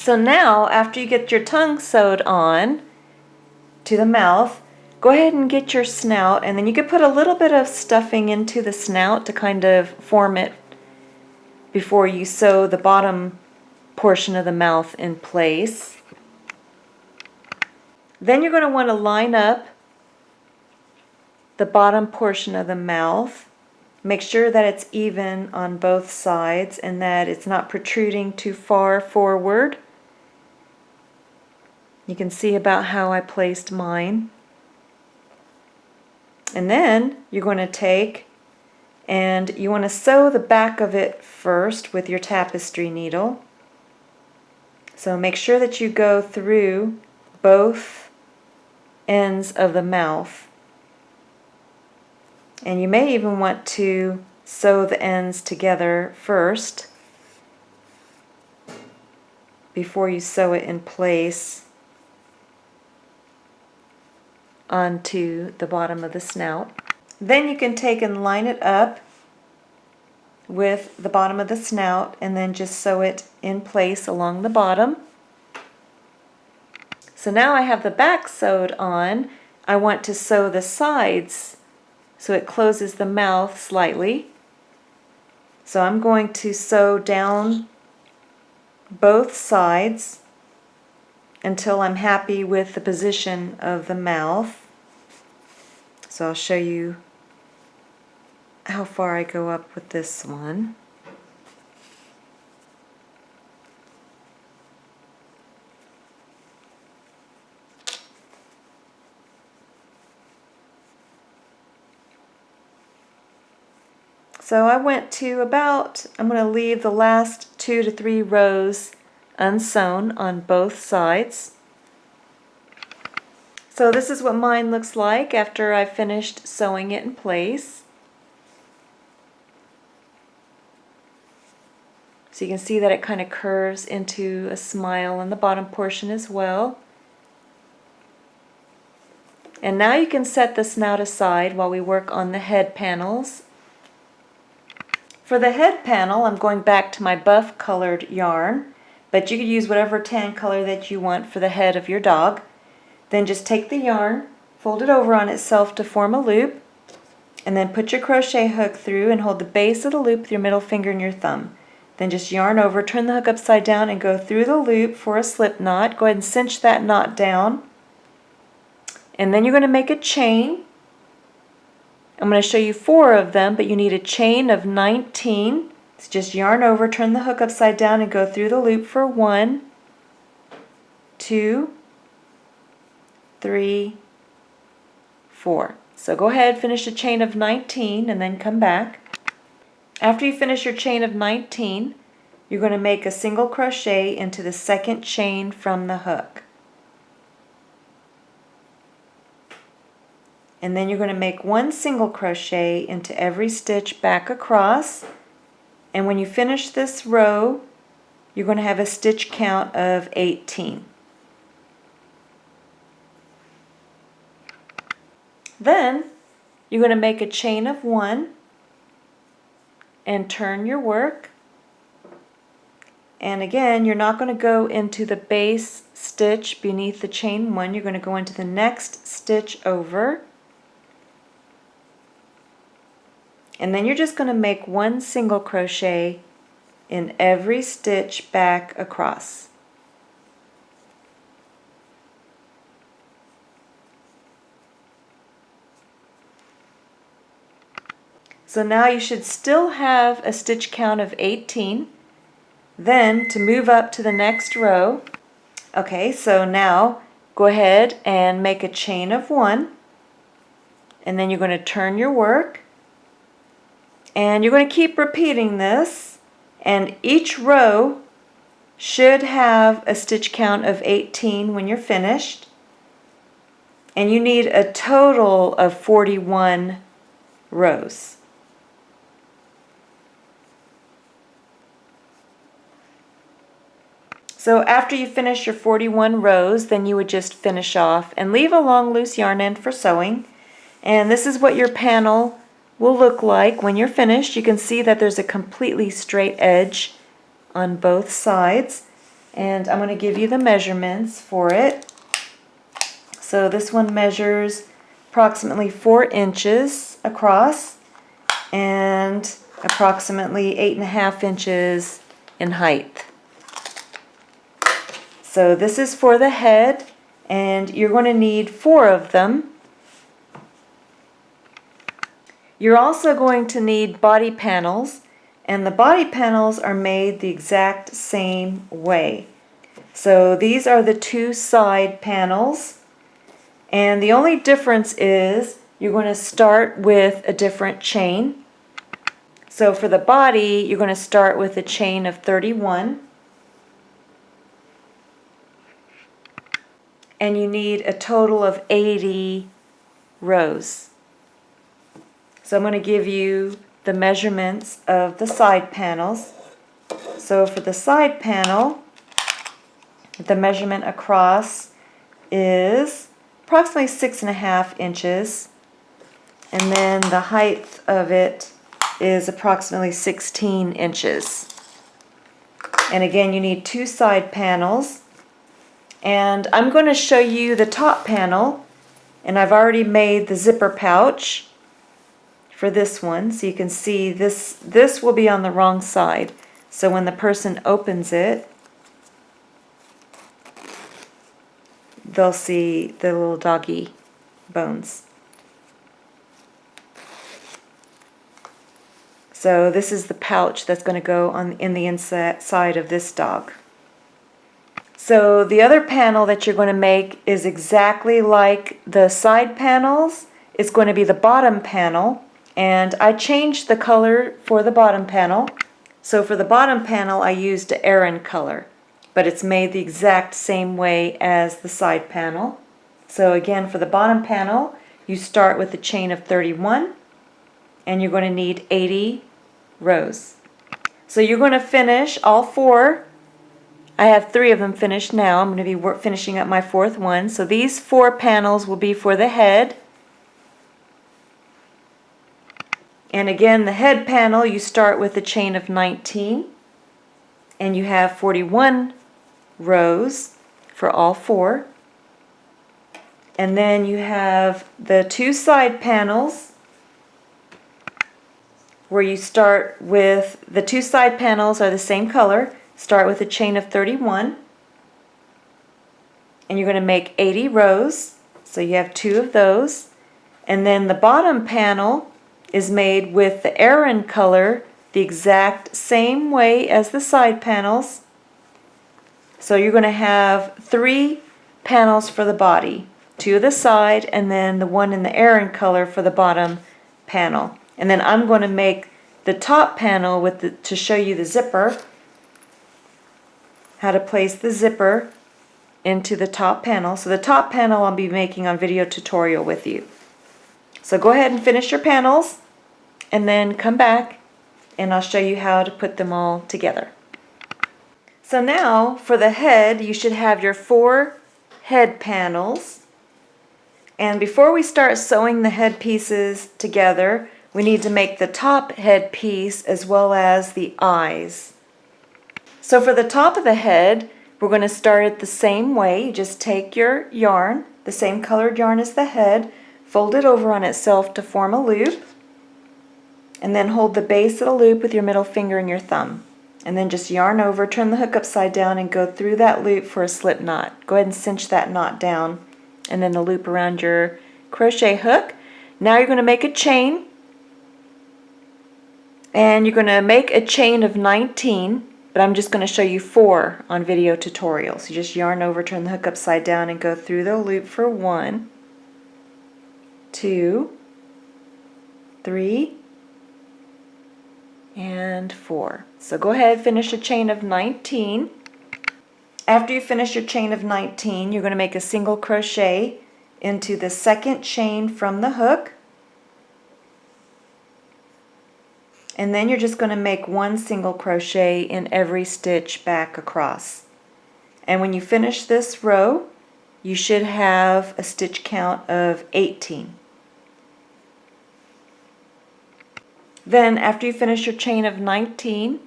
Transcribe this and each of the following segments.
So now, after you get your tongue sewed on to the mouth, go ahead and get your snout, and then you could put a little bit of stuffing into the snout to kind of form it before you sew the bottom portion of the mouth in place. Then you're going to want to line up the bottom portion of the mouth. Make sure that it's even on both sides and that it's not protruding too far forward. You can see about how I placed mine. And then you're going to take and you want to sew the back of it first with your tapestry needle. So make sure that you go through both ends of the mouth. And you may even want to sew the ends together first before you sew it in place onto the bottom of the snout. Then you can take and line it up with the bottom of the snout and then just sew it in place along the bottom. So now I have the back sewed on. I want to sew the sides so it closes the mouth slightly. So I'm going to sew down both sides until I'm happy with the position of the mouth. So I'll show you how far I go up with this one. So I went to about, I'm going to leave the last 2 to 3 rows unsewn on both sides. So this is what mine looks like after I finished sewing it in place. So you can see that it kind of curves into a smile on the bottom portion as well. And now you can set the snout aside while we work on the head panels. For the head panel, I'm going back to my buff colored yarn, but you could use whatever tan color that you want for the head of your dog. Then just take the yarn, fold it over on itself to form a loop, and then put your crochet hook through and hold the base of the loop with your middle finger and your thumb. Then just yarn over, turn the hook upside down, and go through the loop for a slip knot. Go ahead and cinch that knot down. And then you're going to make a chain. I'm going to show you 4 of them, but you need a chain of 19. So just yarn over, turn the hook upside down, and go through the loop for 1, 2, 3, 4. So go ahead, finish a chain of 19, and then come back. After you finish your chain of 19, you're going to make a single crochet into the second chain from the hook. And then you're going to make 1 single crochet into every stitch back across. And when you finish this row, you're going to have a stitch count of 18. Then you're going to make a chain of 1 and turn your work. And again, you're not going to go into the base stitch beneath the chain 1. You're going to go into the next stitch over. And then you're just going to make 1 single crochet in every stitch back across. So now you should still have a stitch count of 18. Then to move up to the next row, okay, so now go ahead and make a chain of 1, and then you're going to turn your work. And you're going to keep repeating this, and each row should have a stitch count of 18 when you're finished. And you need a total of 41 rows. So after you finish your 41 rows, then you would just finish off and leave a long loose yarn end for sewing. And this is what your panel will look like when you're finished. You can see that there's a completely straight edge on both sides. and I'm going to give you the measurements for it. So this one measures approximately 4 inches across and approximately 8.5 inches in height. So this is for the head, and you're going to need 4 of them. You're also going to need body panels, and the body panels are made the exact same way. So these are the 2 side panels, and the only difference is you're going to start with a different chain. So for the body, you're going to start with a chain of 31, and you need a total of 80 rows. So I'm going to give you the measurements of the side panels. So for the side panel, the measurement across is approximately 6.5 inches, and then the height of it is approximately 16 inches. And again, you need 2 side panels, and I'm going to show you the top panel, and I've already made the zipper pouch for this one, so you can see this will be on the wrong side. So when the person opens it, they'll see the little doggy bones. So this is the pouch that's going to go in the inside of this dog. So the other panel that you're going to make is exactly like the side panels. It's going to be the bottom panel, and I changed the color for the bottom panel. So for the bottom panel I used the Aran color, but it's made the exact same way as the side panel. So again, for the bottom panel, you start with a chain of 31, and you're going to need 80 rows. So you're going to finish all 4. I have 3 of them finished now. I'm going to be finishing up my 4th one. So these 4 panels will be for the head. And again, the head panel, you start with a chain of 19, and you have 41 rows for all 4. And then you have the 2 side panels, where you start with, the 2 side panels are the same color, start with a chain of 31, and you're going to make 80 rows, so you have 2 of those. And then the bottom panel is made with the Aran color the exact same way as the side panels. So you're going to have 3 panels for the body, 2 of the side, and then the one in the Aran color for the bottom panel. And then I'm going to make the top panel with to show you the zipper, how to place the zipper into the top panel. So the top panel I'll be making on video tutorial with you. So go ahead and finish your panels, and then come back and I'll show you how to put them all together. So now for the head, you should have your 4 head panels. And before we start sewing the head pieces together, we need to make the top head piece as well as the eyes. So for the top of the head, we're going to start it the same way. You just take your yarn, the same colored yarn as the head, fold it over on itself to form a loop, and then hold the base of the loop with your middle finger and your thumb. And then just yarn over, turn the hook upside down, and go through that loop for a slip knot. Go ahead and cinch that knot down, and then the loop around your crochet hook. Now you're going to make a chain, and you're going to make a chain of 19, but I'm just going to show you 4 on video tutorial. So you just yarn over, turn the hook upside down, and go through the loop for 1, 2, 3, and 4. So go ahead, finish a chain of 19. After you finish your chain of 19, you're going to make a single crochet into the second chain from the hook, and then you're just going to make 1 single crochet in every stitch back across. And when you finish this row, you should have a stitch count of 18. Then after you finish your chain of 19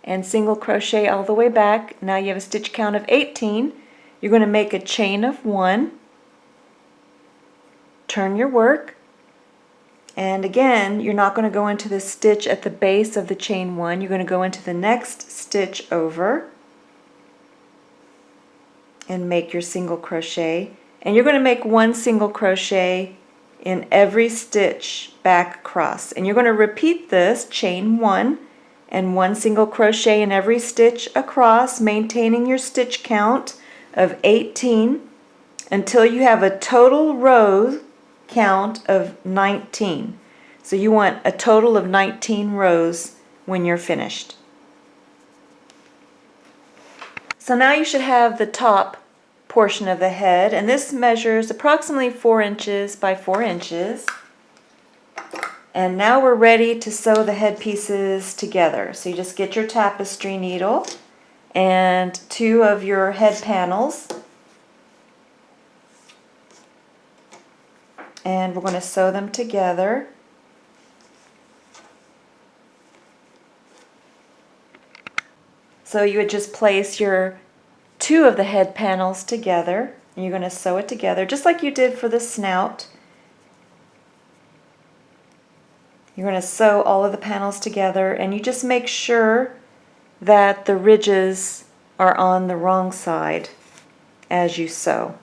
and single crochet all the way back. Now you have a stitch count of 18. You're going to make a chain of 1, turn your work, and again you're not going to go into the stitch at the base of the chain 1. You're going to go into the next stitch over and make your single crochet, and you're going to make 1 single crochet in every stitch back across, and you're going to repeat this chain 1 and 1 single crochet in every stitch across, maintaining your stitch count of 18 until you have a total row count of 19. So you want a total of 19 rows when you're finished. So now you should have the top portion of the head, and this measures approximately 4 inches by 4 inches. And now we're ready to sew the head pieces together. So you just get your tapestry needle and 2 of your head panels, and we're going to sew them together. So you would just place your 2 of the head panels together, and you're going to sew it together just like you did for the snout. You're going to sew all of the panels together, and you just make sure that the ridges are on the wrong side as you sew.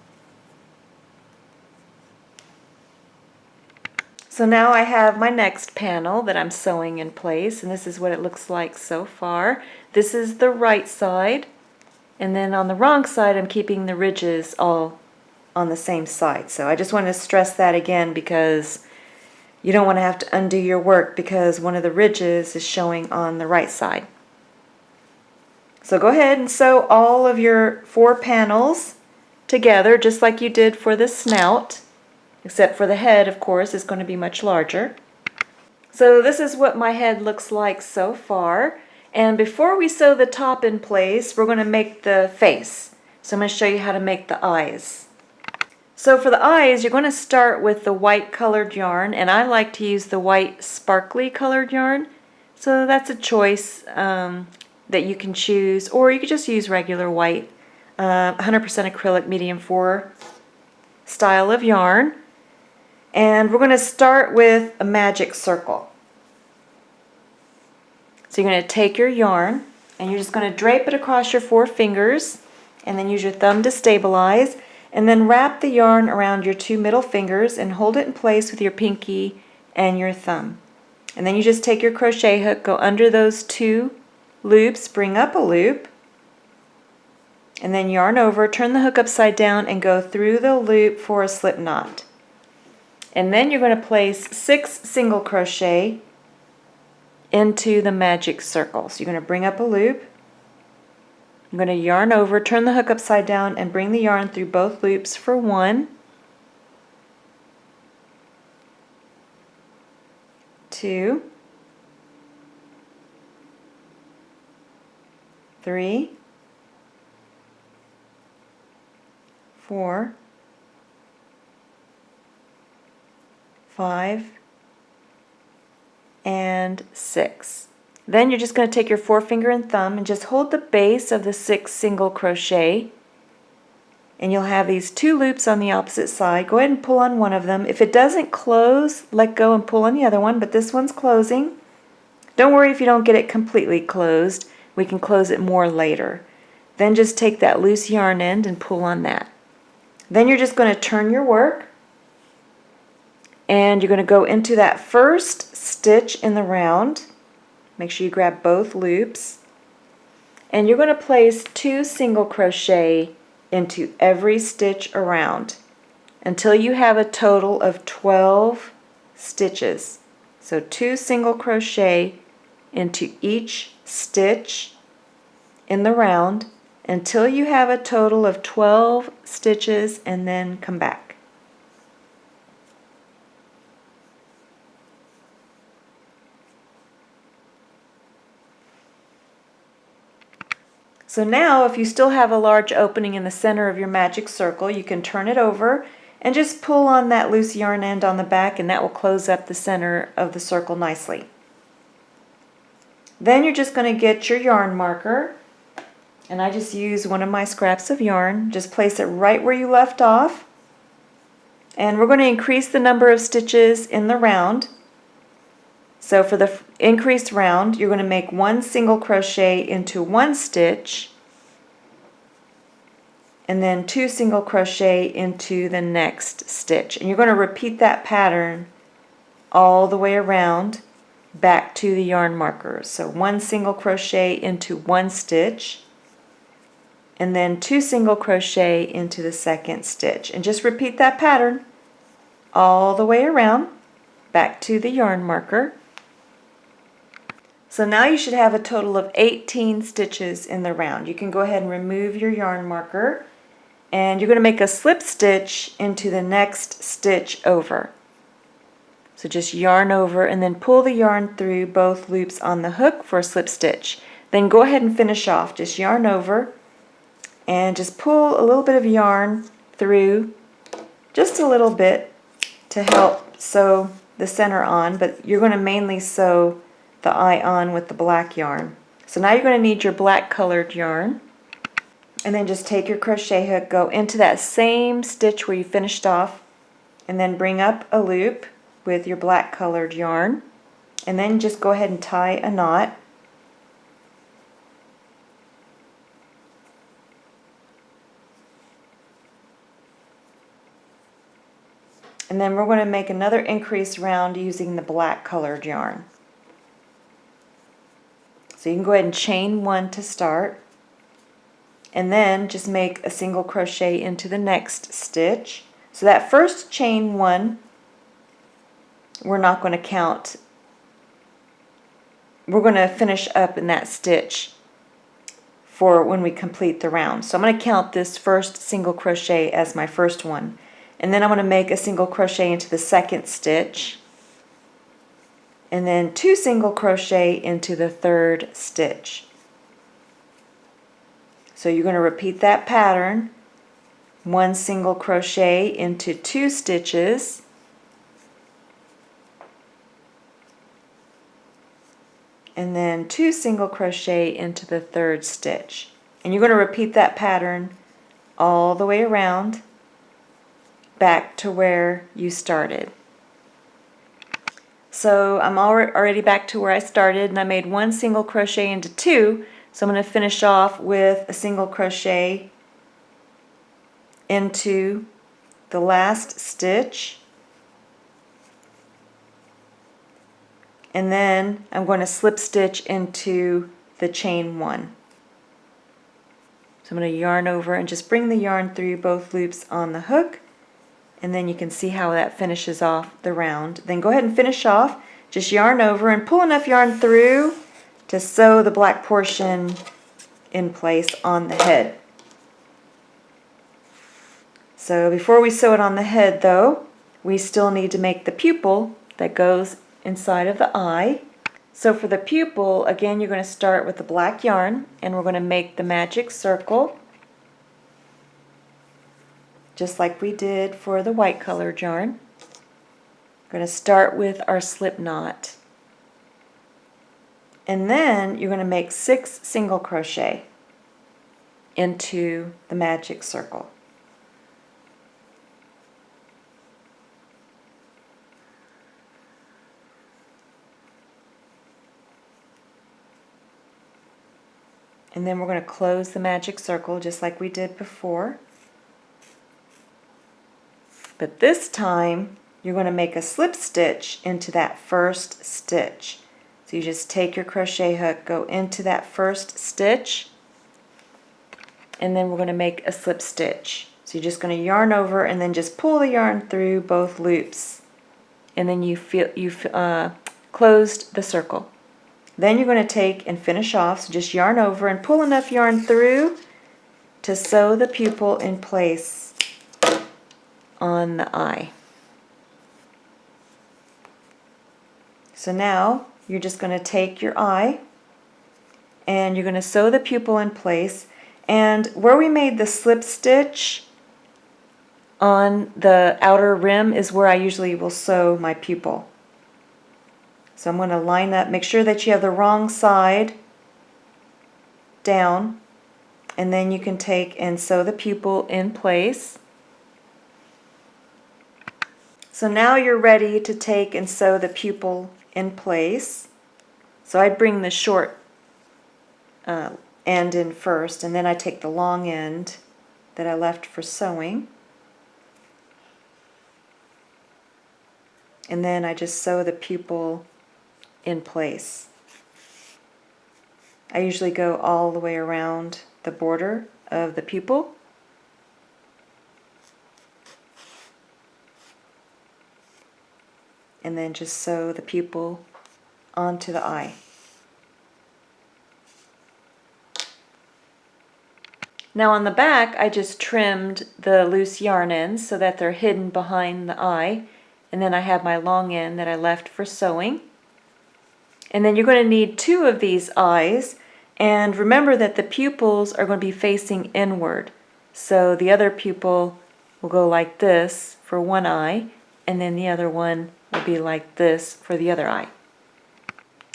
So now I have my next panel that I'm sewing in place, and this is what it looks like so far. This is the right side, and then on the wrong side I'm keeping the ridges all on the same side. So I just want to stress that again, because you don't want to have to undo your work because one of the ridges is showing on the right side. So go ahead and sew all of your 4 panels together just like you did for the snout, except for the head, of course, is going to be much larger. So this is what my head looks like so far. And before we sew the top in place, we're going to make the face. So I'm going to show you how to make the eyes. So for the eyes, you're going to start with the white colored yarn, and I like to use the white sparkly colored yarn. So that's a choice that you can choose, or you could just use regular white 100% acrylic medium 4 style of yarn. And we're going to start with a magic circle. So you're going to take your yarn and you're just going to drape it across your 4 fingers, and then use your thumb to stabilize, and then wrap the yarn around your 2 middle fingers and hold it in place with your pinky and your thumb. And then you just take your crochet hook, go under those 2 loops, bring up a loop, and then yarn over, turn the hook upside down and go through the loop for a slip knot. And then you're going to place 6 single crochet into the magic circle. So you're going to bring up a loop, I'm going to yarn over, turn the hook upside down, and bring the yarn through both loops for 1, 2, 3, 4, 5, and 6. Then you're just going to take your 4-finger and thumb and just hold the base of the 6 single crochet, and you'll have these 2 loops on the opposite side. Go ahead and pull on one of them. If it doesn't close, let go and pull on the other one, but this one's closing. Don't worry if you don't get it completely closed. We can close it more later. Then just take that loose yarn end and pull on that. Then you're just going to turn your work, and you're going to go into that first stitch in the round. Make sure you grab both loops, and you're going to place 2 single crochet into every stitch around until you have a total of 12 stitches. So 2 single crochet into each stitch in the round until you have a total of 12 stitches, and then come back. So now if you still have a large opening in the center of your magic circle, you can turn it over and just pull on that loose yarn end on the back, and that will close up the center of the circle nicely. Then you're just going to get your yarn marker, and I just use one of my scraps of yarn. Just place it right where you left off, and we're going to increase the number of stitches in the round. So for the increased round, you're going to make 1 single crochet into 1 stitch, and then 2 single crochet into the next stitch. And you're going to repeat that pattern all the way around back to the yarn marker. So 1 single crochet into 1 stitch, and then 2 single crochet into the second stitch. And just repeat that pattern all the way around back to the yarn marker. So now you should have a total of 18 stitches in the round. You can go ahead and remove your yarn marker, and you're going to make a slip stitch into the next stitch over. So just yarn over and then pull the yarn through both loops on the hook for a slip stitch. Then go ahead and finish off. Just yarn over and just pull a little bit of yarn through, just a little bit, to help sew the center on, but you're going to mainly sew the eye on with the black yarn. So now you're going to need your black colored yarn, and then just take your crochet hook, go into that same stitch where you finished off, and then bring up a loop with your black colored yarn, and then just go ahead and tie a knot. And then we're going to make another increase round using the black colored yarn. So you can go ahead and chain 1 to start, and then just make a single crochet into the next stitch. So that first chain 1, we're not going to count. We're going to finish up in that stitch for when we complete the round. So I'm going to count this first single crochet as my first one, and then I'm going to make a single crochet into the second stitch, and then 2 single crochet into the third stitch. So you're going to repeat that pattern, 1 single crochet into 2 stitches, and then 2 single crochet into the third stitch. And you're going to repeat that pattern all the way around back to where you started. So I'm already back to where I started, and I made 1 single crochet into 2, so I'm going to finish off with a single crochet into the last stitch, and then I'm going to slip stitch into the chain 1. So I'm going to yarn over and just bring the yarn through both loops on the hook, and then you can see how that finishes off the round. Then go ahead and finish off, just yarn over and pull enough yarn through to sew the black portion in place on the head. So before we sew it on the head though, we still need to make the pupil that goes inside of the eye. So for the pupil, again, you're going to start with the black yarn, and we're going to make the magic circle just like we did for the white colored yarn. We're going to start with our slip knot, and then you're going to make 6 single crochet into the magic circle. And then we're going to close the magic circle just like we did before. But this time you're going to make a slip stitch into that first stitch. So you just take your crochet hook, go into that first stitch, and then we're going to make a slip stitch. So you're just going to yarn over and then just pull the yarn through both loops, and then you've closed the circle. Then you're going to take and finish off, so just yarn over and pull enough yarn through to sew the pupil in place on the eye. So now you're just going to take your eye and you're going to sew the pupil in place, and where we made the slip stitch on the outer rim is where I usually will sew my pupil. So I'm going to line up, make sure that you have the wrong side down, and then you can take and sew the pupil in place. So now you're ready to take and sew the pupil in place. So I'd bring the short end in first, and then I take the long end that I left for sewing, and then I just sew the pupil in place. I usually go all the way around the border of the pupil. And then just sew the pupil onto the eye. Now on the back, I just trimmed the loose yarn ends so that they're hidden behind the eye. And then I have my long end that I left for sewing. And then you're going to need 2 of these eyes. And remember that the pupils are going to be facing inward. So the other pupil will go like this for one eye, and then the other one will be like this for the other eye.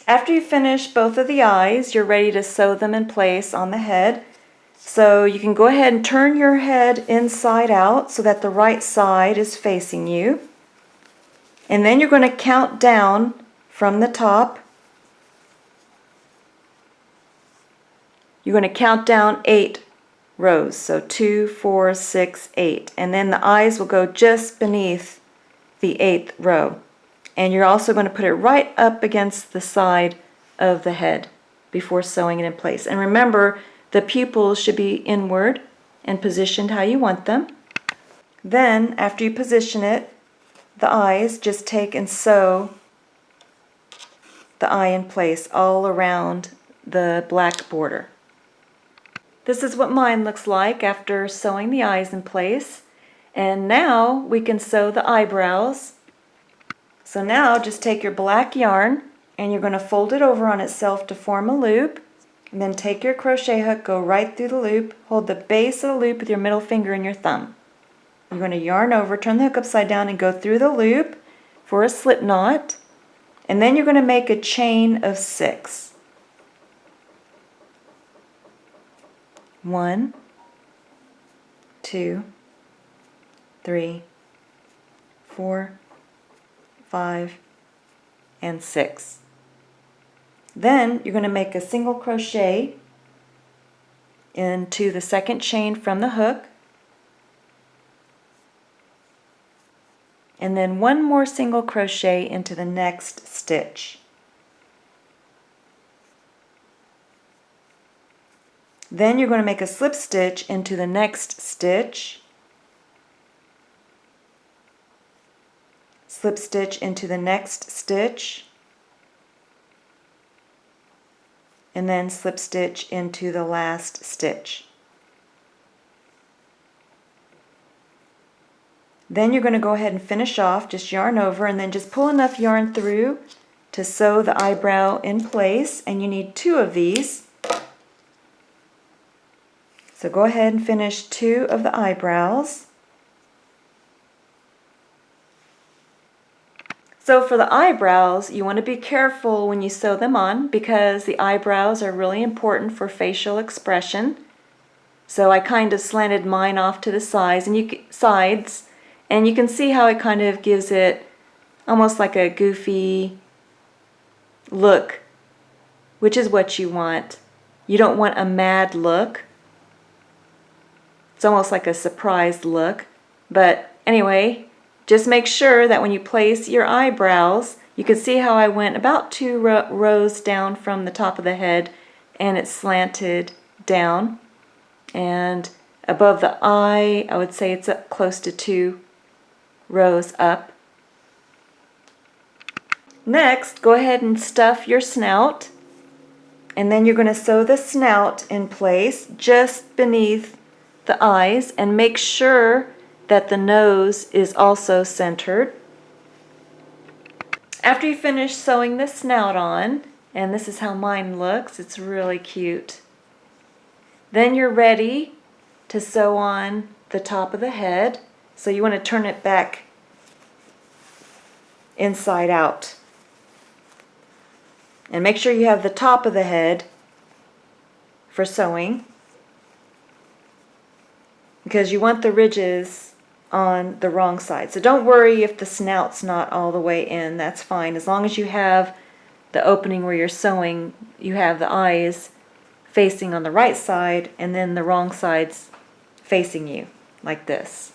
After you finish both of the eyes, you're ready to sew them in place on the head. So you can go ahead and turn your head inside out so that the right side is facing you. And then you're going to count down from the top. You're going to count down 8 rows. So 2, 4, 6, 8. And then the eyes will go just beneath the 8th row. And you're also going to put it right up against the side of the head before sewing it in place. And remember, the pupils should be inward and positioned how you want them. Then, after you position it, the eyes, just take and sew the eye in place all around the black border. This is what mine looks like after sewing the eyes in place. And now we can sew the eyebrows. So now just take your black yarn and you're going to fold it over on itself to form a loop. And then take your crochet hook, go right through the loop, hold the base of the loop with your middle finger and your thumb. You're going to yarn over, turn the hook upside down and go through the loop for a slip knot. And then you're going to make a chain of 6. 1, 2, 3, 4, 5, and 6. Then you're going to make a single crochet into the second chain from the hook, and then one more single crochet into the next stitch. Then you're going to make a slip stitch into the next stitch, slip stitch into the next stitch, and then slip stitch into the last stitch. Then you're going to go ahead and finish off, just yarn over and then just pull enough yarn through to sew the eyebrow in place, and you need 2 of these. So go ahead and finish 2 of the eyebrows. So for the eyebrows, you want to be careful when you sew them on because the eyebrows are really important for facial expression. So I kind of slanted mine off to the sides, and you can see how it kind of gives it almost like a goofy look, which is what you want. You don't want a mad look. It's almost like a surprised look. But anyway, just make sure that when you place your eyebrows, you can see how I went about 2 rows down from the top of the head and it slanted down. And above the eye, I would say it's up close to 2 rows up. Next, go ahead and stuff your snout. And then you're going to sew the snout in place just beneath the eyes, and make sure that the nose is also centered. After you finish sewing the snout on, and this is how mine looks, it's really cute, then you're ready to sew on the top of the head. So you want to turn it back inside out. And make sure you have the top of the head for sewing, because you want the ridges on the wrong side. So don't worry if the snout's not all the way in, that's fine. As long as you have the opening where you're sewing, you have the eyes facing on the right side and then the wrong side's facing you, like this.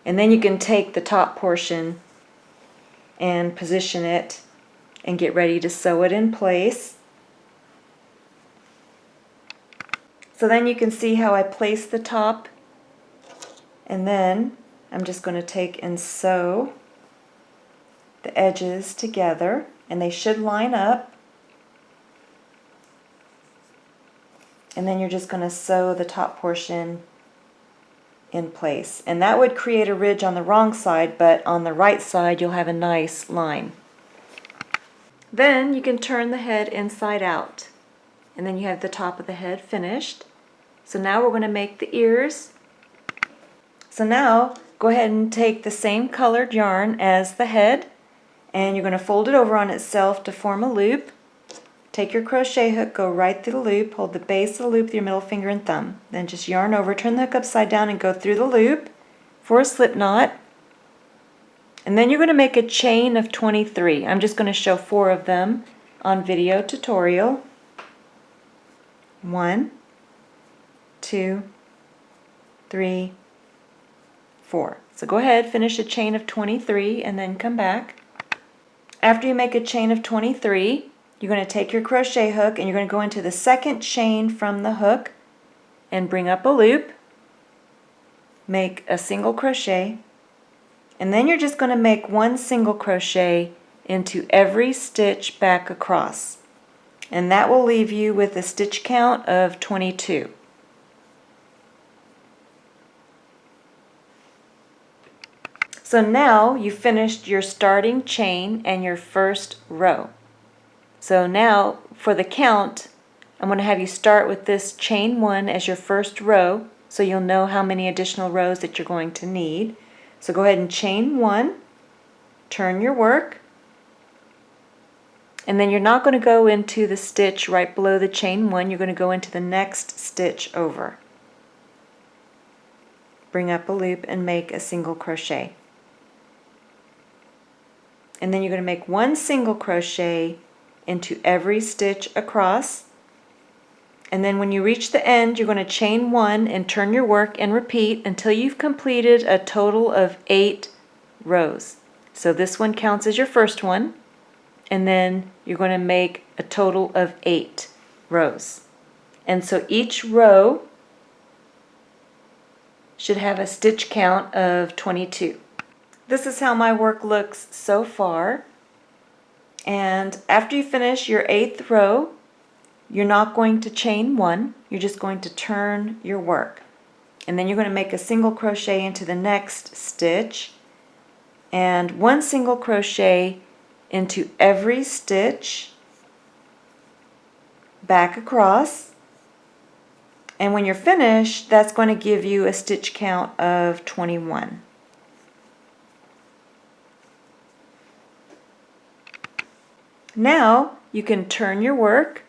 And then you can take the top portion and position it and get ready to sew it in place. So then you can see how I place the top, and then I'm just going to take and sew the edges together, and they should line up. And then you're just going to sew the top portion in place. And that would create a ridge on the wrong side, but on the right side you'll have a nice line. Then you can turn the head inside out. And then you have the top of the head finished. So now we're going to make the ears. So now go ahead and take the same colored yarn as the head, and you're going to fold it over on itself to form a loop. Take your crochet hook, go right through the loop, hold the base of the loop with your middle finger and thumb. Then just yarn over, turn the hook upside down and go through the loop for a slip knot. And then you're going to make a chain of 23. I'm just going to show 4 of them on video tutorial. 1, 2, 3, 4. So go ahead, finish a chain of 23 and then come back. After you make a chain of 23, you're going to take your crochet hook and you're going to go into the second chain from the hook and bring up a loop, make a single crochet, and then you're just going to make 1 single crochet into every stitch back across. And that will leave you with a stitch count of 22. So now you've finished your starting chain and your first row. So now for the count, I'm going to have you start with this chain 1 as your first row, so you'll know how many additional rows that you're going to need. So go ahead and chain 1, turn your work, and then you're not going to go into the stitch right below the chain 1, you're going to go into the next stitch over. Bring up a loop and make a single crochet. And then you're going to make 1 single crochet into every stitch across, and then when you reach the end you're going to chain 1 and turn your work and repeat until you've completed a total of 8 rows. So this one counts as your first one, and then you're going to make a total of 8 rows. And so each row should have a stitch count of 22. This is how my work looks so far. And after you finish your 8th row, you're not going to chain 1, you're just going to turn your work. And then you're going to make a single crochet into the next stitch, and 1 single crochet into every stitch back across. And when you're finished, that's going to give you a stitch count of 21. Now you can turn your work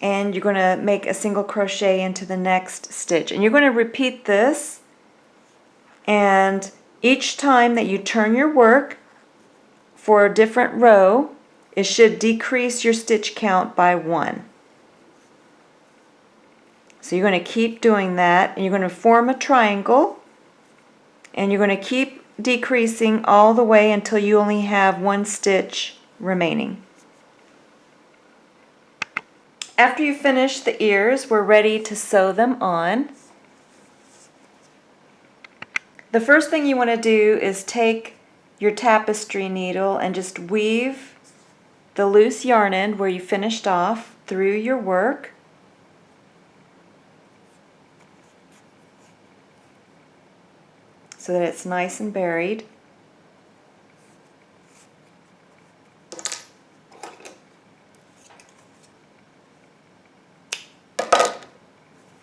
and you're going to make a single crochet into the next stitch, and you're going to repeat this, and each time that you turn your work for a different row, it should decrease your stitch count by 1. So you're going to keep doing that, and you're going to form a triangle, and you're going to keep decreasing all the way until you only have 1 stitch remaining. After you finish the ears, we're ready to sew them on. The first thing you want to do is take your tapestry needle and just weave the loose yarn end where you finished off through your work. So that it's nice and buried.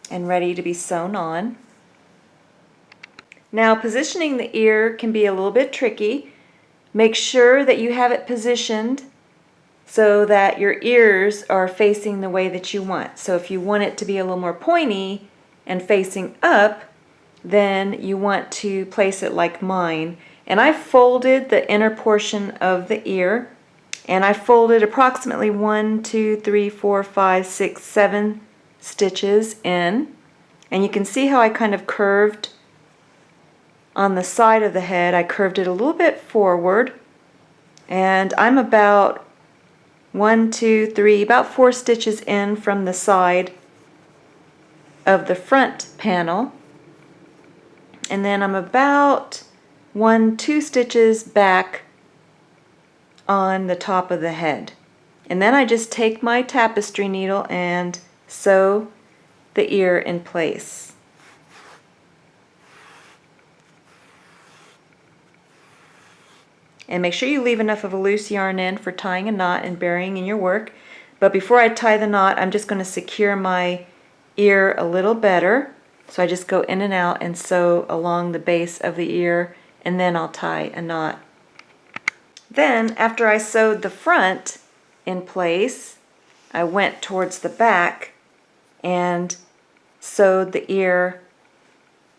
And ready to be sewn on. Now positioning the ear can be a little bit tricky, make sure that you have it positioned so that your ears are facing the way that you want. So if you want it to be a little more pointy and facing up, then you want to place it like mine. And I folded the inner portion of the ear, and I folded approximately 1, 2, 3, 4, 5, 6, 7 stitches in. And you can see how I kind of curved on the side of the head. I curved it a little bit forward, and I'm about 1, 2, 3, about 4 stitches in from the side of the front panel. And then I'm about 1, 2 stitches back on the top of the head. And then I just take my tapestry needle and sew the ear in place. And make sure you leave enough of a loose yarn end for tying a knot and burying in your work. But before I tie the knot, I'm just going to secure my ear a little better. So I just go in and out and sew along the base of the ear, and then I'll tie a knot. Then, after I sewed the front in place, I went towards the back and sewed the ear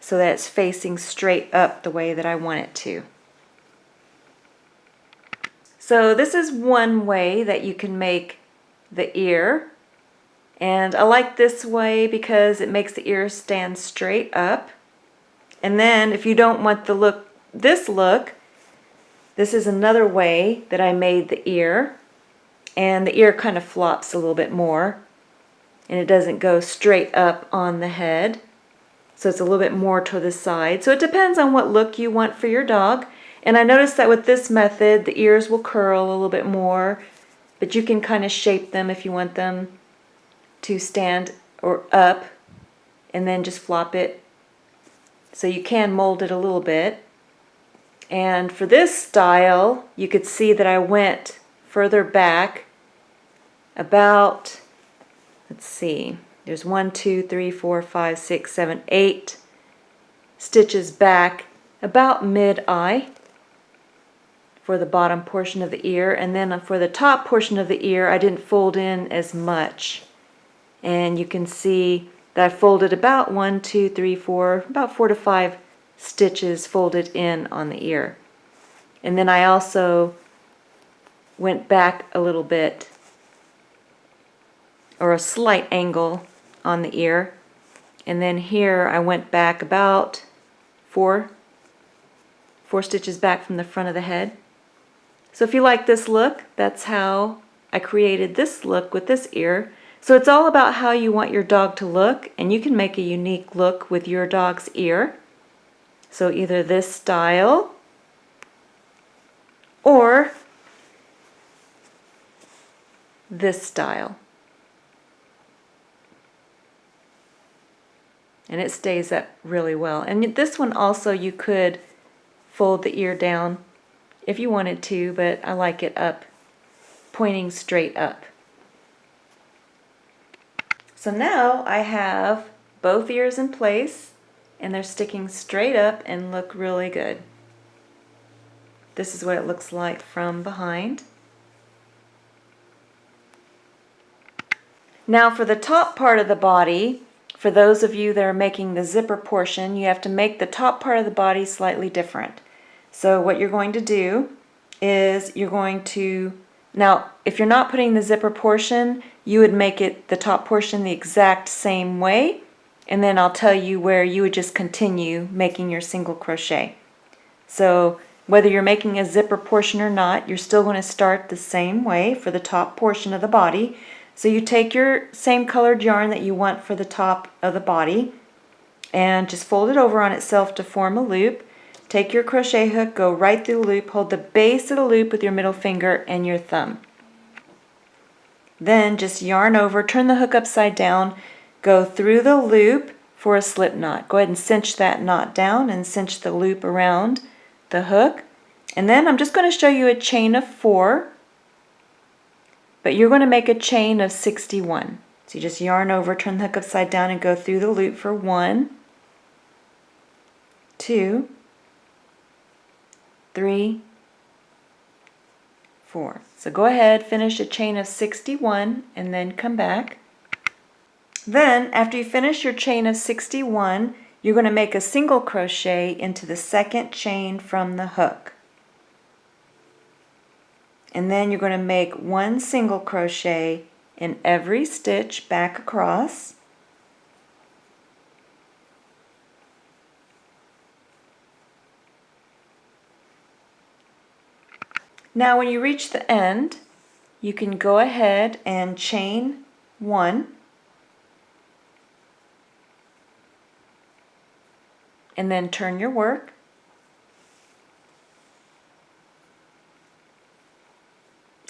so that it's facing straight up the way that I want it to. So this is one way that you can make the ear, and I like this way because it makes the ear stand straight up. And then if you don't want this look, this is another way that I made the ear, and the ear kind of flops a little bit more and it doesn't go straight up on the head, so it's a little bit more to the side. So it depends on what look you want for your dog. And I noticed that with this method the ears will curl a little bit more, but you can kind of shape them if you want them to stand or up, and then just flop it. So you can mold it a little bit. And for this style, you could see that I went further back about, let's see, there's 1, 2, 3, 4, 5, 6, 7, 8 stitches back about mid-eye for the bottom portion of the ear. And then for the top portion of the ear, I didn't fold in as much. And you can see that I folded about 1, 2, 3, 4, about 4 to 5 stitches folded in on the ear. And then I also went back a little bit, or a slight angle on the ear. And then here I went back about four stitches back from the front of the head. So if you like this look, that's how I created this look with this ear. So it's all about how you want your dog to look, and you can make a unique look with your dog's ear. So either this style or this style. And it stays up really well. And this one also, you could fold the ear down if you wanted to, but I like it up, pointing straight up. So now I have both ears in place, and they're sticking straight up and look really good. This is what it looks like from behind. Now for the top part of the body, for those of you that are making the zipper portion, you have to make the top part of the body slightly different. So what you're going to do is you're going to, now if you're not putting the zipper portion, you would make it the top portion the exact same way, and then I'll tell you where you would just continue making your single crochet. So whether you're making a zipper portion or not, you're still going to start the same way for the top portion of the body. So you take your same colored yarn that you want for the top of the body and just fold it over on itself to form a loop. Take your crochet hook, go right through the loop, hold the base of the loop with your middle finger and your thumb. Then just yarn over, turn the hook upside down, go through the loop for a slip knot. Go ahead and cinch that knot down and cinch the loop around the hook. And then I'm just going to show you a chain of 4, but you're going to make a chain of 61. So you just yarn over, turn the hook upside down, and go through the loop for 1, 2, 3, 4. So go ahead, finish a chain of 61 and then come back. Then after you finish your chain of 61, you're going to make a single crochet into the second chain from the hook. And then you're going to make one single crochet in every stitch back across. Now when you reach the end, you can go ahead and chain 1 and then turn your work.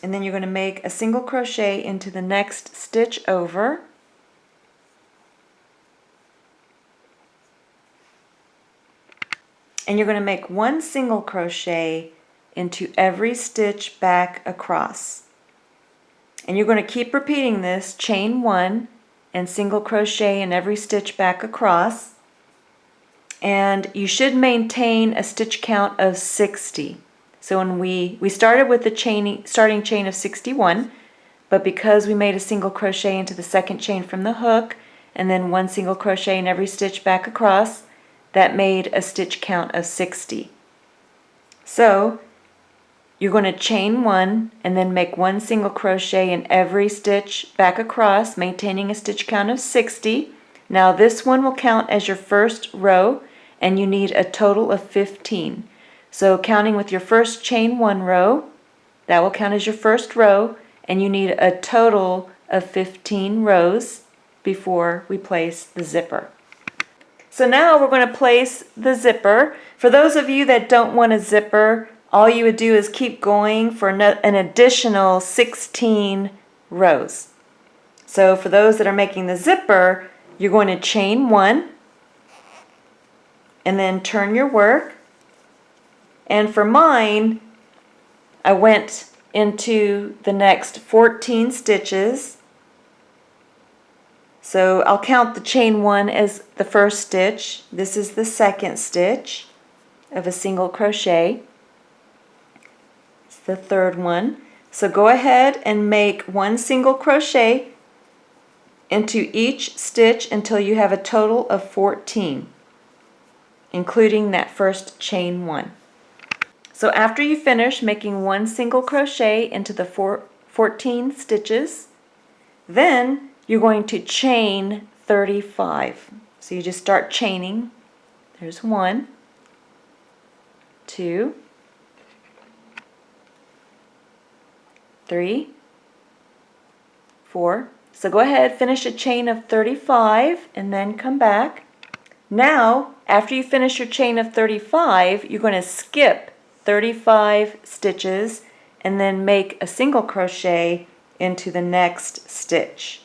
And then you're going to make a single crochet into the next stitch over. And you're going to make one single crochet into every stitch back across. And you're going to keep repeating this, chain 1 and single crochet in every stitch back across. And you should maintain a stitch count of 60. So when we started with the starting chain of 61, but because we made a single crochet into the second chain from the hook and then one single crochet in every stitch back across, that made a stitch count of 60. So you're going to chain 1 and then make one single crochet in every stitch back across, maintaining a stitch count of 60. Now this one will count as your first row, and you need a total of 15. So counting with your first chain 1 row, that will count as your first row, and you need a total of 15 rows before we place the zipper. So now we're going to place the zipper. For those of you that don't want a zipper, all you would do is keep going for an additional 16 rows. So for those that are making the zipper, you're going to chain 1 and then turn your work. And for mine, I went into the next 14 stitches. So I'll count the chain 1 as the first stitch. This is the second stitch of a single crochet. It's the third one. So go ahead and make one single crochet into each stitch until you have a total of 14, including that first chain 1. So after you finish making one single crochet into the 14 stitches, then you're going to chain 35. So you just start chaining. There's 1, 2, 3, 4. So go ahead, finish a chain of 35 and then come back. Now, after you finish your chain of 35, you're going to skip 35 stitches and then make a single crochet into the next stitch.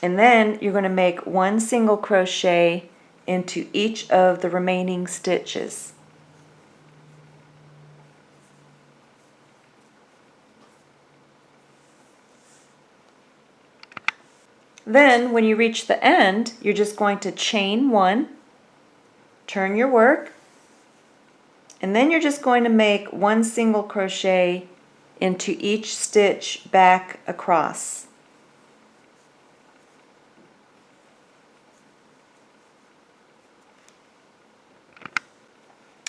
And then you're going to make one single crochet into each of the remaining stitches. Then when you reach the end, you're just going to chain 1, turn your work, and then you're just going to make one single crochet into each stitch back across.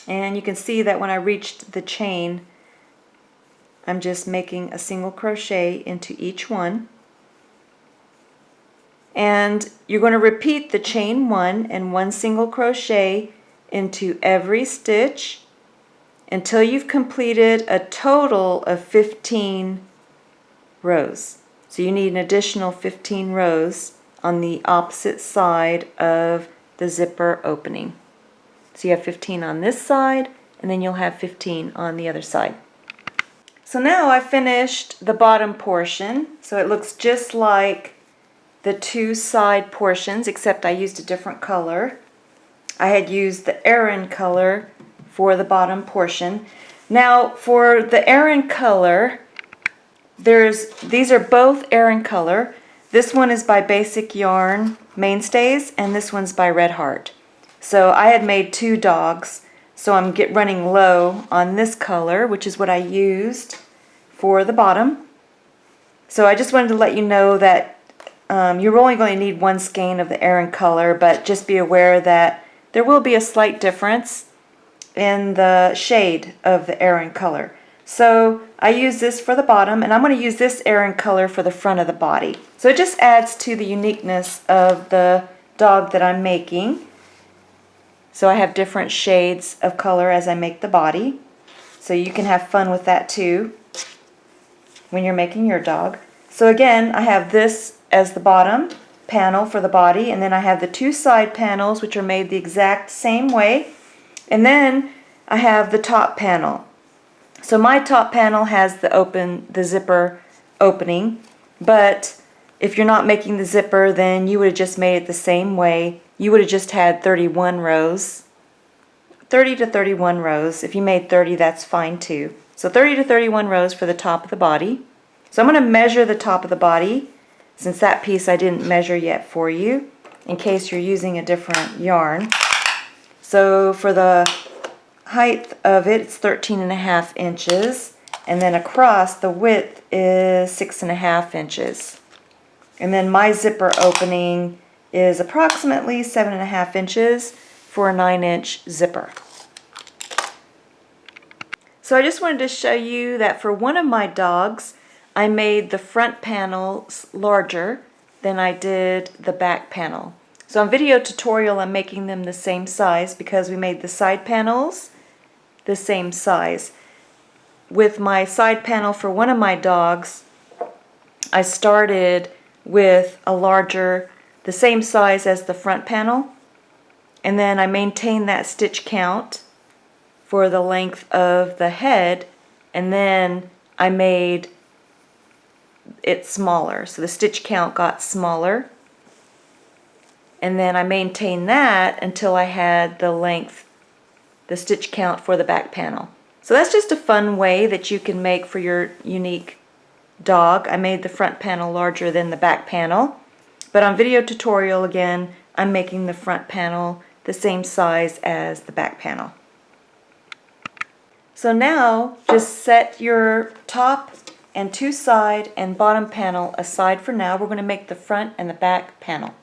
And you can see that when I reached the chain, I'm just making a single crochet into each one. And you're going to repeat the chain 1 and one single crochet into every stitch until you've completed a total of 15 rows. So you need an additional 15 rows on the opposite side of the zipper opening. So you have 15 on this side, and then you'll have 15 on the other side. So now I've finished the bottom portion, so it looks just like the two side portions, except I used a different color. I had used the Aran color for the bottom portion. Now for the Aran color, these are both Aran color. This one is by Basic Yarn Mainstays, and this one's by Red Heart. So I had made two dogs. So I'm running low on this color, which is what I used for the bottom. So I just wanted to let you know that you're only going to need one skein of the Aran color, but just be aware that there will be a slight difference in the shade of the Aran color. So I use this for the bottom, and I'm going to use this Aran color for the front of the body. So it just adds to the uniqueness of the dog that I'm making. So I have different shades of color as I make the body. So you can have fun with that too when you're making your dog. So again, I have this as the bottom panel for the body, and then I have the two side panels which are made the exact same way, and then I have the top panel. So my top panel has the zipper opening, but if you're not making the zipper, then you would have just made it the same way. You would have just had 31 rows, 30 to 31 rows. If you made 30, that's fine too. So 30 to 31 rows for the top of the body. So I'm going to measure the top of the body, since that piece I didn't measure yet for you, in case you're using a different yarn. So for the height of it, it's 13.5 inches, and then across the width is 6.5 inches. And then my zipper opening is approximately 7.5 inches for a 9-inch zipper. So I just wanted to show you that for one of my dogs, I made the front panels larger than I did the back panel. So on video tutorial, I'm making them the same size because we made the side panels the same size. With my side panel for one of my dogs, I started with a larger, the same size as the front panel, and then I maintained that stitch count for the length of the head, and then I made it smaller. So the stitch count got smaller, and then I maintained that until I had the length, the stitch count for the back panel. So that's just a fun way that you can make for your unique dog. I made the front panel larger than the back panel, but on video tutorial again, I'm making the front panel the same size as the back panel. So now just set your top and two side and bottom panel aside for now. We're going to make the front and the back panel.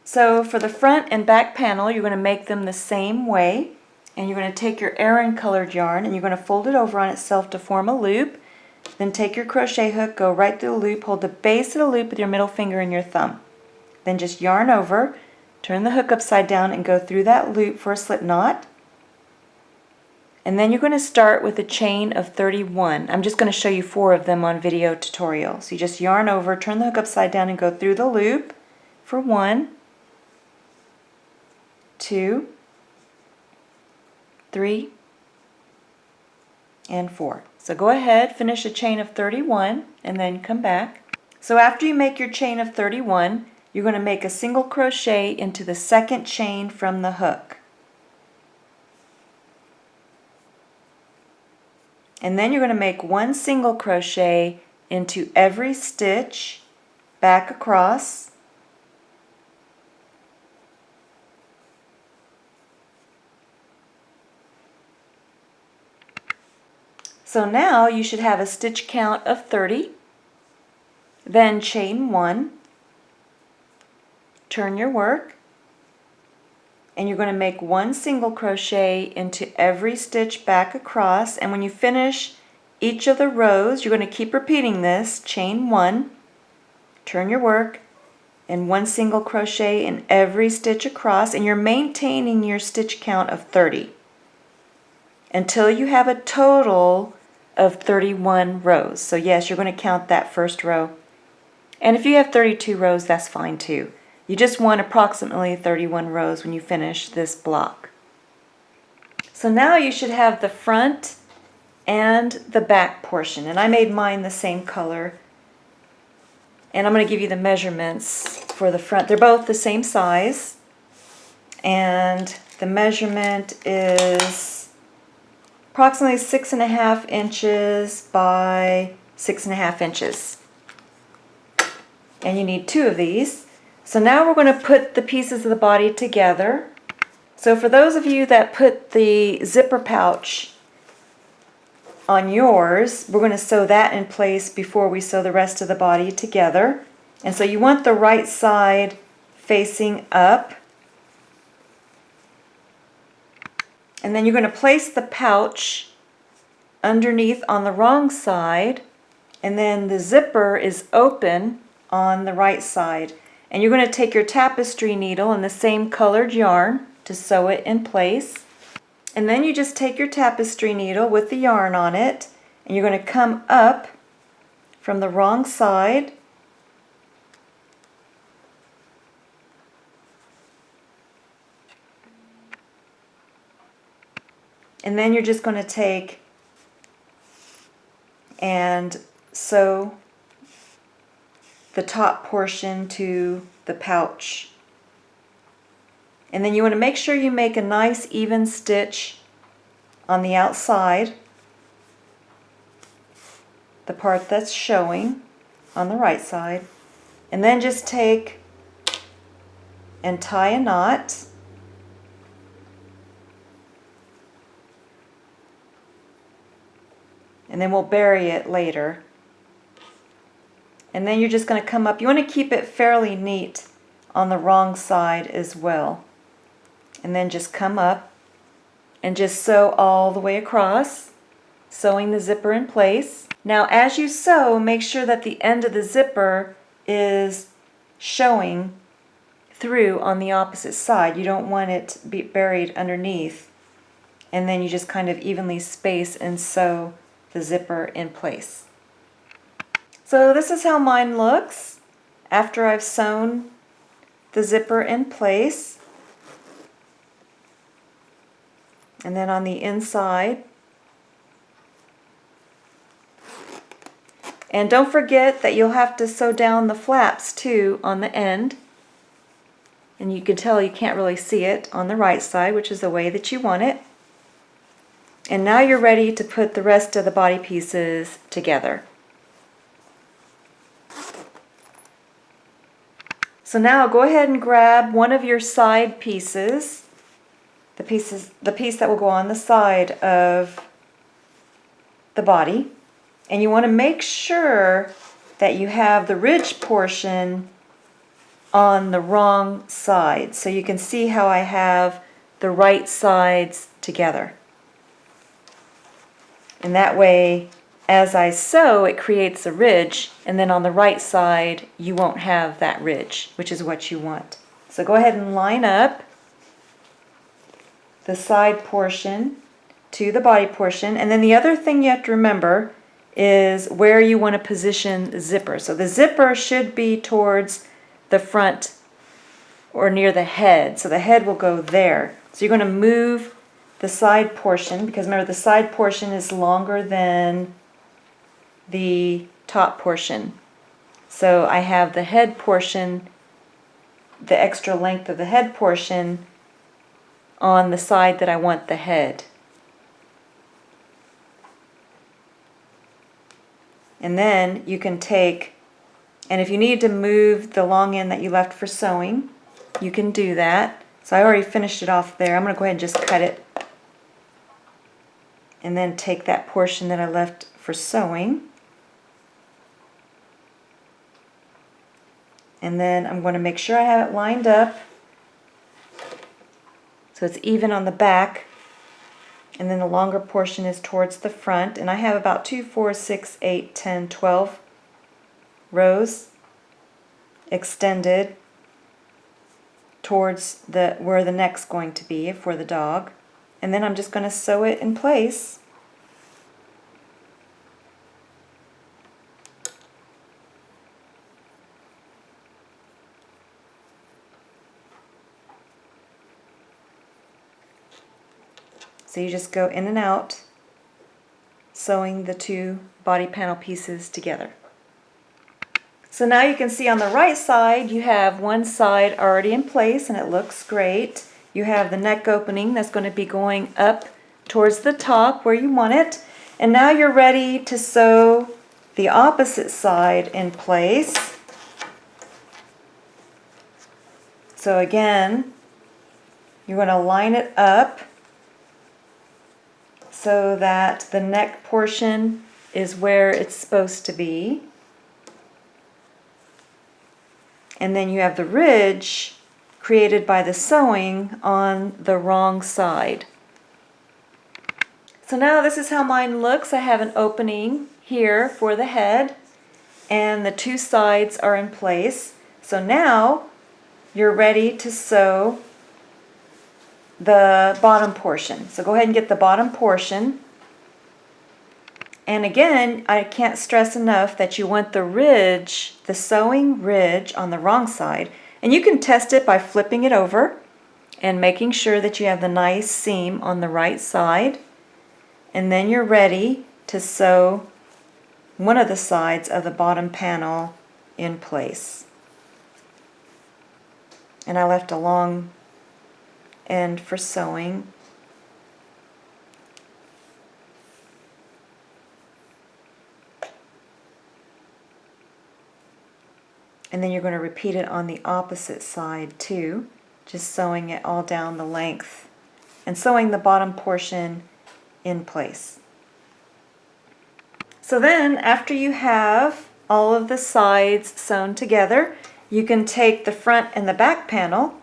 So for the front and back panel, you're going to make them the same way, and you're going to take your Aran colored yarn and you're going to fold it over on itself to form a loop. Then take your crochet hook, go right through the loop, hold the base of the loop with your middle finger and your thumb. Then just yarn over, turn the hook upside down and go through that loop for a slip knot. And then you're going to start with a chain of 31. I'm just going to show you 4 of them on video tutorial. So you just yarn over, turn the hook upside down and go through the loop for 1, 2, 3, and 4. So go ahead, finish a chain of 31 and then come back. So after you make your chain of 31, you're going to make a single crochet into the second chain from the hook. And then you're going to make 1 single crochet into every stitch back across. So now you should have a stitch count of 30. Then chain 1, turn your work, and you're going to make 1 single crochet into every stitch back across, and when you finish each of the rows, you're going to keep repeating this. Chain 1, turn your work, and 1 single crochet in every stitch across, and you're maintaining your stitch count of 30 until you have a total of 31 rows. So yes, you're going to count that first row. And if you have 32 rows, that's fine too. You just want approximately 31 rows when you finish this block. So now you should have the front and the back portion. And I made mine the same color. And I'm going to give you the measurements for the front. They're both the same size. And the measurement is approximately 6.5 inches by 6.5 inches. And you need 2 of these. So now we're going to put the pieces of the body together. So for those of you that put the zipper pouch on yours, we're going to sew that in place before we sew the rest of the body together. And so you want the right side facing up. And then you're going to place the pouch underneath on the wrong side, and then the zipper is open on the right side. And you're going to take your tapestry needle and the same colored yarn to sew it in place. And then you just take your tapestry needle with the yarn on it, and you're going to come up from the wrong side. And then you're just going to take and sew the top portion to the pouch. And then you want to make sure you make a nice even stitch on the outside, the part that's showing on the right side. And then just take and tie a knot. And then we'll bury it later. And then you're just going to come up. You want to keep it fairly neat on the wrong side as well. And then just come up and just sew all the way across, sewing the zipper in place. Now as you sew, make sure that the end of the zipper is showing through on the opposite side. You don't want it to be buried underneath. And then you just kind of evenly space and sew the zipper in place. So this is how mine looks after I've sewn the zipper in place. And then on the inside. And don't forget that you'll have to sew down the flaps too on the end. And you can tell you can't really see it on the right side, which is the way that you want it. And now you're ready to put the rest of the body pieces together. So now go ahead and grab one of your side pieces, the piece that will go on the side of the body, and you want to make sure that you have the ridge portion on the wrong side. So you can see how I have the right sides together. And that way, as I sew, it creates a ridge, and then on the right side, you won't have that ridge, which is what you want. So go ahead and line up the side portion to the body portion. And then the other thing you have to remember is where you want to position the zipper. So the zipper should be towards the front or near the head. So the head will go there. So you're going to move the side portion, because remember the side portion is longer than the top portion. So I have the head portion, the extra length of the head portion on the side that I want the head. And then you can take, and if you need to move the long end that you left for sewing, you can do that. So I already finished it off there. I'm going to go ahead and just cut it. And then take that portion that I left for sewing. And then I'm going to make sure I have it lined up so it's even on the back. And then the longer portion is towards the front. And I have about 2, 4, 6, 8, 10, 12 rows extended towards where the neck's going to be for the dog. And then I'm just going to sew it in place. So you just go in and out, sewing the two body panel pieces together. So now you can see on the right side, you have one side already in place and it looks great. You have the neck opening that's going to be going up towards the top where you want it. And now you're ready to sew the opposite side in place. So again, You're going to line it up so that the neck portion is where it's supposed to be. And then you have the ridge created by the sewing on the wrong side. So now this is how mine looks. I have an opening here for the head, and the two sides are in place. So now you're ready to sew the bottom portion. So go ahead and get the bottom portion. And again, I can't stress enough that you want the ridge, the sewing ridge on the wrong side. And you can test it by flipping it over and making sure that you have the nice seam on the right side. And then you're ready to sew one of the sides of the bottom panel in place. And I left a long end for sewing. And then you're going to repeat it on the opposite side too, just sewing it all down the length and sewing the bottom portion in place. So then after you have all of the sides sewn together, you can take the front and the back panel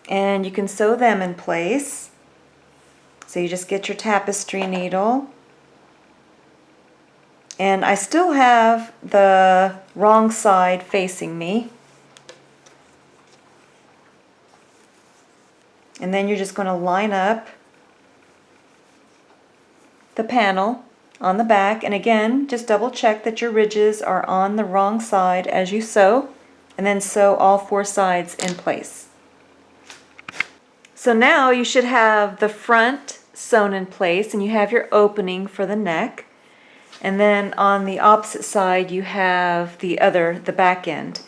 and you can sew them in place. So you just get your tapestry needle. And I still have the wrong side facing me. And then you're just going to line up the panel on the back. And again, just double check that your ridges are on the wrong side as you sew. And then sew all four sides in place. So now you should have the front sewn in place and you have your opening for the neck. And then on the opposite side you have the back end.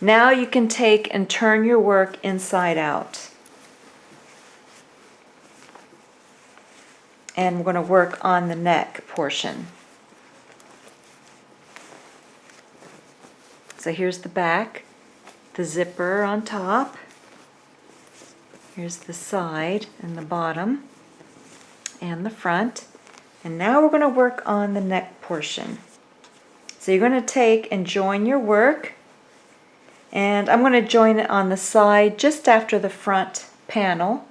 Now you can take and turn your work inside out. And we're going to work on the neck portion. So here's the back, the zipper on top. Here's the side and the bottom and the front. And now we're going to work on the neck portion. So you're going to take and join your work. And I'm going to join it on the side just after the front panel.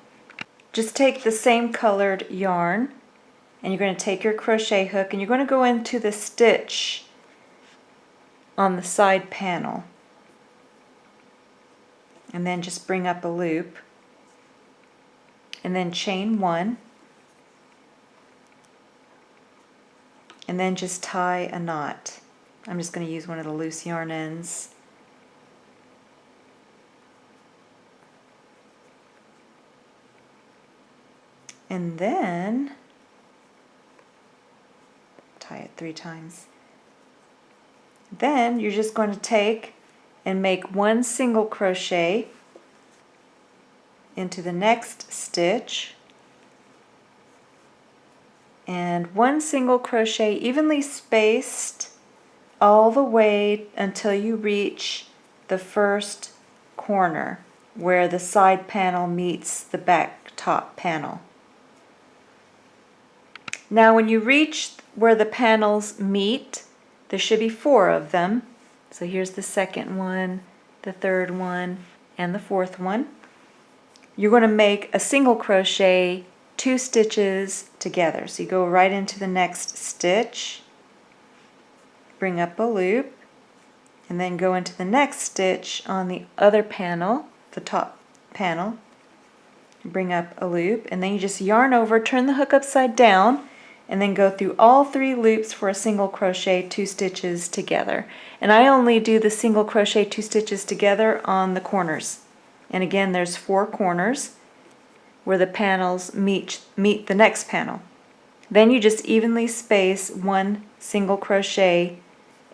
Just take the same colored yarn and you're going to take your crochet hook and you're going to go into the stitch on the side panel. And then just bring up a loop. And then chain one. And then just tie a knot. I'm just going to use one of the loose yarn ends. And then tie it 3 times. Then you're just going to take and make one single crochet into the next stitch and one single crochet evenly spaced all the way until you reach the first corner where the side panel meets the back top panel. Now when you reach where the panels meet, there should be 4 of them. So here's the second one, the third one, and the fourth one. You're going to make a single crochet 2 stitches together. So you go right into the next stitch, bring up a loop, and then go into the next stitch on the other panel, the top panel, bring up a loop, and then you just yarn over, turn the hook upside down, and then go through all 3 loops for a single crochet 2 stitches together. And I only do the single crochet 2 stitches together on the corners. And again, there's 4 corners where the panels meet the next panel. Then you just evenly space 1 single crochet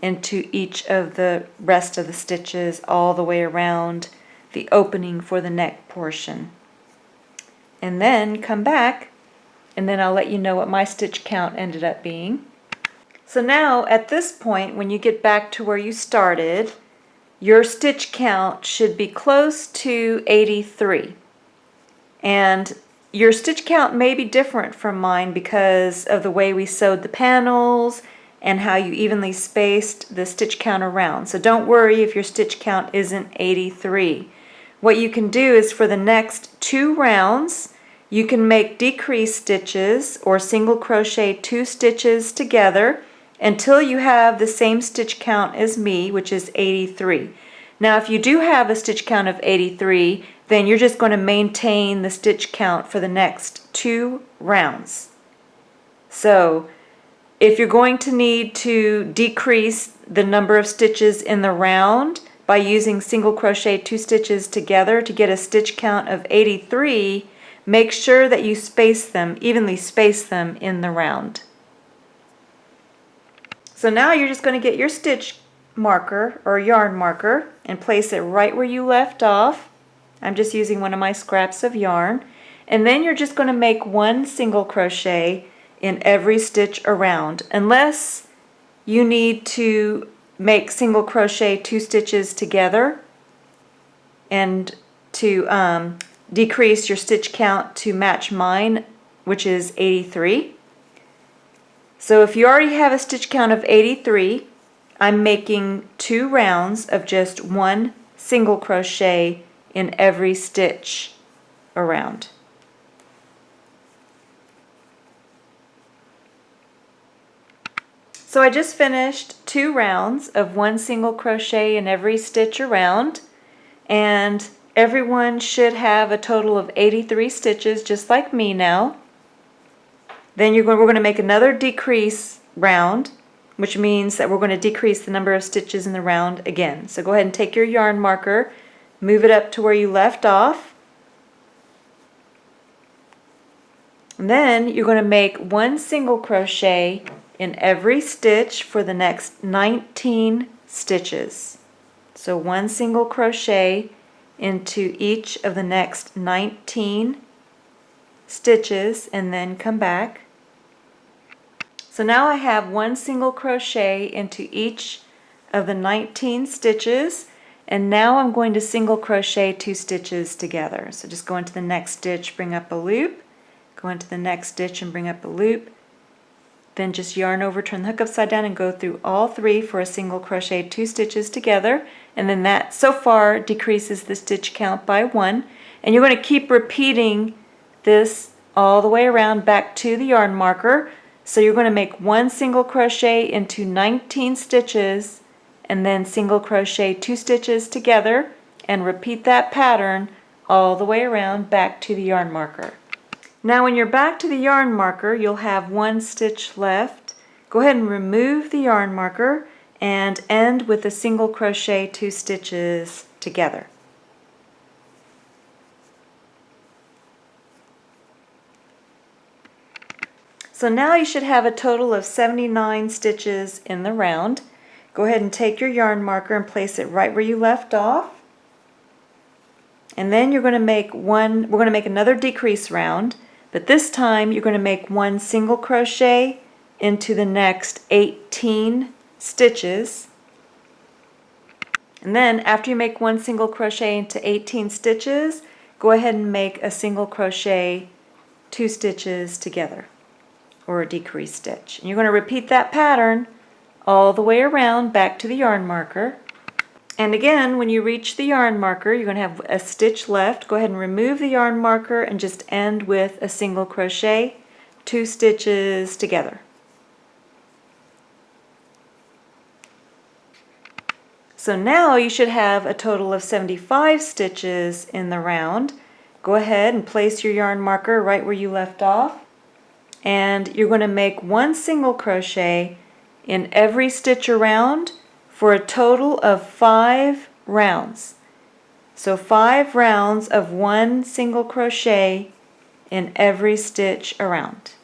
into each of the rest of the stitches all the way around the opening for the neck portion. And then come back, and then I'll let you know what my stitch count ended up being. So now at this point, when you get back to where you started, your stitch count should be close to 83. And your stitch count may be different from mine because of the way we sewed the panels and how you evenly spaced the stitch count around. So don't worry if your stitch count isn't 83. What you can do is for the next 2 rounds, you can make decrease stitches or single crochet 2 stitches together until you have the same stitch count as me, which is 83. Now if you do have a stitch count of 83, then you're just going to maintain the stitch count for the next 2 rounds. So if you're going to need to decrease the number of stitches in the round by using single crochet 2 stitches together to get a stitch count of 83, make sure that you evenly space them in the round. So now you're just going to get your stitch marker or yarn marker and place it right where you left off. I'm just using one of my scraps of yarn. And then you're just going to make 1 single crochet in every stitch around, unless you need to make single crochet 2 stitches together and to decrease your stitch count to match mine, which is 83. So if you already have a stitch count of 83, I'm making 2 rounds of just 1 single crochet in every stitch around. So I just finished 2 rounds of 1 single crochet in every stitch around, and everyone should have a total of 83 stitches just like me now. Then we're going to make another decrease round, which means that we're going to decrease the number of stitches in the round again. So go ahead and take your yarn marker, move it up to where you left off, and then you're going to make 1 single crochet in every stitch for the next 19 stitches. So 1 single crochet into each of the next 19 stitches and then come back. So now I have 1 single crochet into each of the 19 stitches, and now I'm going to single crochet 2 stitches together. So just go into the next stitch, bring up a loop, go into the next stitch and bring up a loop, then just yarn over, turn the hook upside down and go through all 3 for a single crochet 2 stitches together, and then that so far decreases the stitch count by 1, and you're going to keep repeating this all the way around back to the yarn marker. So you're going to make 1 single crochet into 19 stitches and then single crochet 2 stitches together and repeat that pattern all the way around back to the yarn marker. Now when you're back to the yarn marker, you'll have 1 stitch left. Go ahead and remove the yarn marker and end with a single crochet 2 stitches together. So now you should have a total of 79 stitches in the round. Go ahead and take your yarn marker and place it right where you left off. And then we're going to make another decrease round, but this time you're going to make 1 single crochet into the next 18 stitches. And then after you make 1 single crochet into 18 stitches, go ahead and make a single crochet 2 stitches together, or a decrease stitch. And you're going to repeat that pattern all the way around back to the yarn marker. And again, when you reach the yarn marker, you're going to have a stitch left. Go ahead and remove the yarn marker and just end with a single crochet 2 stitches together. So now you should have a total of 75 stitches in the round. Go ahead and place your yarn marker right where you left off, and you're going to make 1 single crochet in every stitch around for a total of 5 rounds. So 5 rounds of 1 single crochet in every stitch around.